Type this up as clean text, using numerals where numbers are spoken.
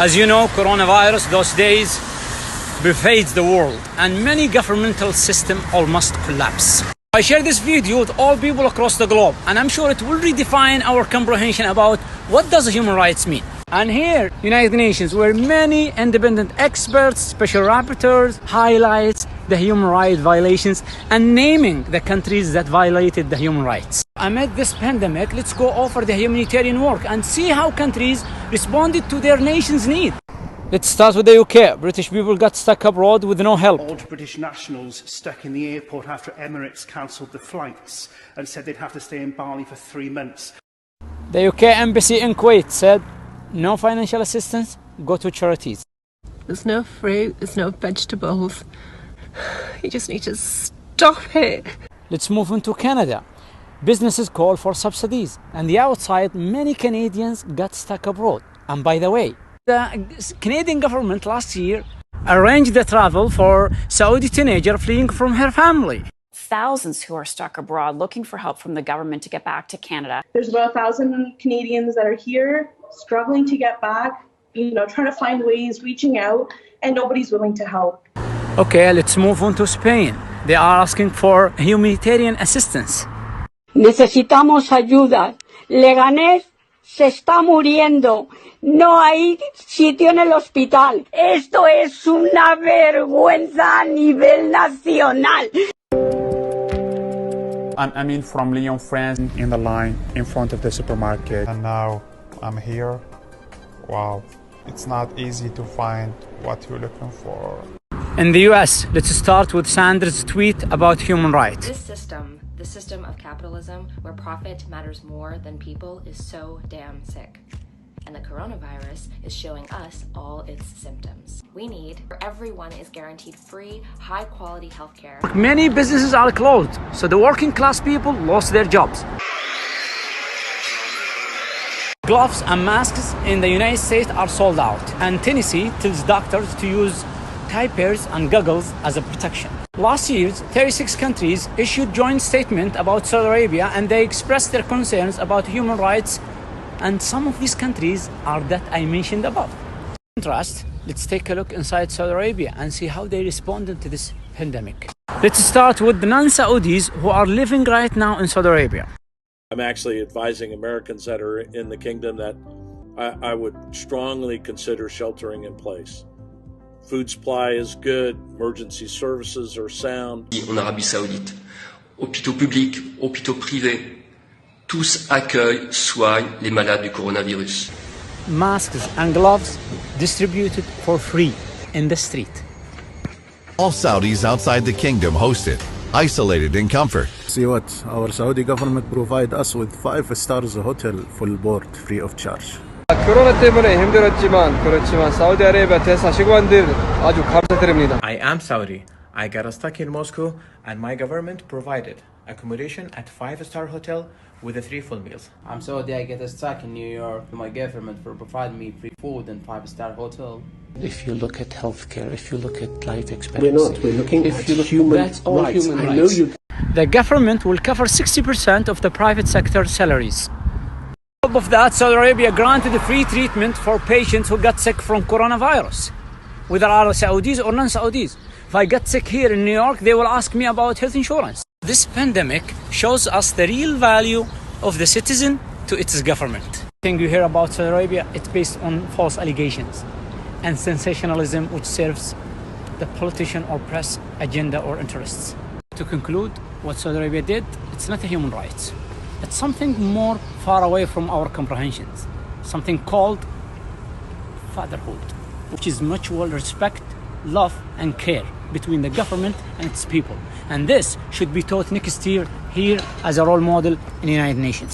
As you know, coronavirus those days pervades the world and many governmental systems almost collapse. I share this video with all people across the globe, and I'm sure it will redefine our comprehension about what does human rights mean. And here, United Nations, where many independent experts, special rapporteurs highlights the human rights violations and naming the countries that violated the human rights. Amid this pandemic, let's go over the humanitarian work and see how countries responded to their nation's need. Let's start with the UK. British people got stuck abroad with no help. Old British nationals stuck in the airport after Emirates cancelled the flights and said they'd have to stay in Bali for 3 months. The UK embassy in Kuwait said, no financial assistance, go to charities. There's no fruit, there's no vegetables. You just need to stop it. Let's move into Canada. Businesses call for subsidies, and the outside, many Canadians got stuck abroad. And by the way, the Canadian government last year arranged the travel for Saudi teenager fleeing from her family. Thousands who are stuck abroad looking for help from the government to get back to Canada. There's about 1,000 Canadians that are here struggling to get back, trying to find ways, reaching out, and nobody's willing to help. Okay, let's move on to Spain. They are asking for humanitarian assistance. Necesitamos ayuda. Leganés se está muriendo. No hay sitio en el hospital. Esto es una vergüenza a nivel nacional. I'm from Lyon, France. In the line in front of the supermarket. And now I'm here. Wow. It's not easy to find what you're looking for. In the US, let's start with Sanders' tweet about human rights. The system of capitalism where profit matters more than people is so damn sick. And the coronavirus is showing us all its symptoms. We need where everyone is guaranteed free, high-quality healthcare. Many businesses are closed, so the working class people lost their jobs. Gloves and masks in the United States are sold out, and Tennessee tells doctors to use diapers and goggles as a protection. Last year, 36 countries issued joint statement about Saudi Arabia, and they expressed their concerns about human rights, and some of these countries are that I mentioned above. In contrast, let's take a look inside Saudi Arabia and see how they responded to this pandemic. Let's start with the non-Saudis who are living right now in Saudi Arabia. I'm actually advising Americans that are in the kingdom that I would strongly consider sheltering in place. Food supply is good, emergency services are sound. En Arabie Saoudite, hôpitaux publics, hôpitaux privés, tous accueillent, soignent les malades du coronavirus. Masks and gloves distributed for free in the street. All Saudis outside the kingdom hosted, isolated in comfort. See what our Saudi government provide us with 5 stars hotel full board free of charge. 코로나 때문에 그렇지만 사우디아라비아 대사 식구들 아주 감사드립니다. I am Saudi. I got stuck in Moscow and my government provided accommodation at 5-star hotel with 3 full meals. I'm Saudi. I get stuck in New York. My government provided me free food and 5-star hotel. If you look at healthcare, if you look at life expectancy, we're looking at human that's all rights. Human I know rights. The government will cover 60% of the private sector salaries. On top of that, Saudi Arabia granted free treatment for patients who got sick from coronavirus, whether are Saudis or non-Saudis. If I get sick here in New York, they will ask me about health insurance. This pandemic shows us the real value of the citizen to its government. Everything you hear about Saudi Arabia, it's based on false allegations and sensationalism which serves the politician or press agenda or interests. To conclude, what Saudi Arabia did, it's not a human rights. It's something more far away from our comprehensions, something called fatherhood, which is mutual respect, love and care between the government and its people. And this should be taught next year here as a role model in the United Nations.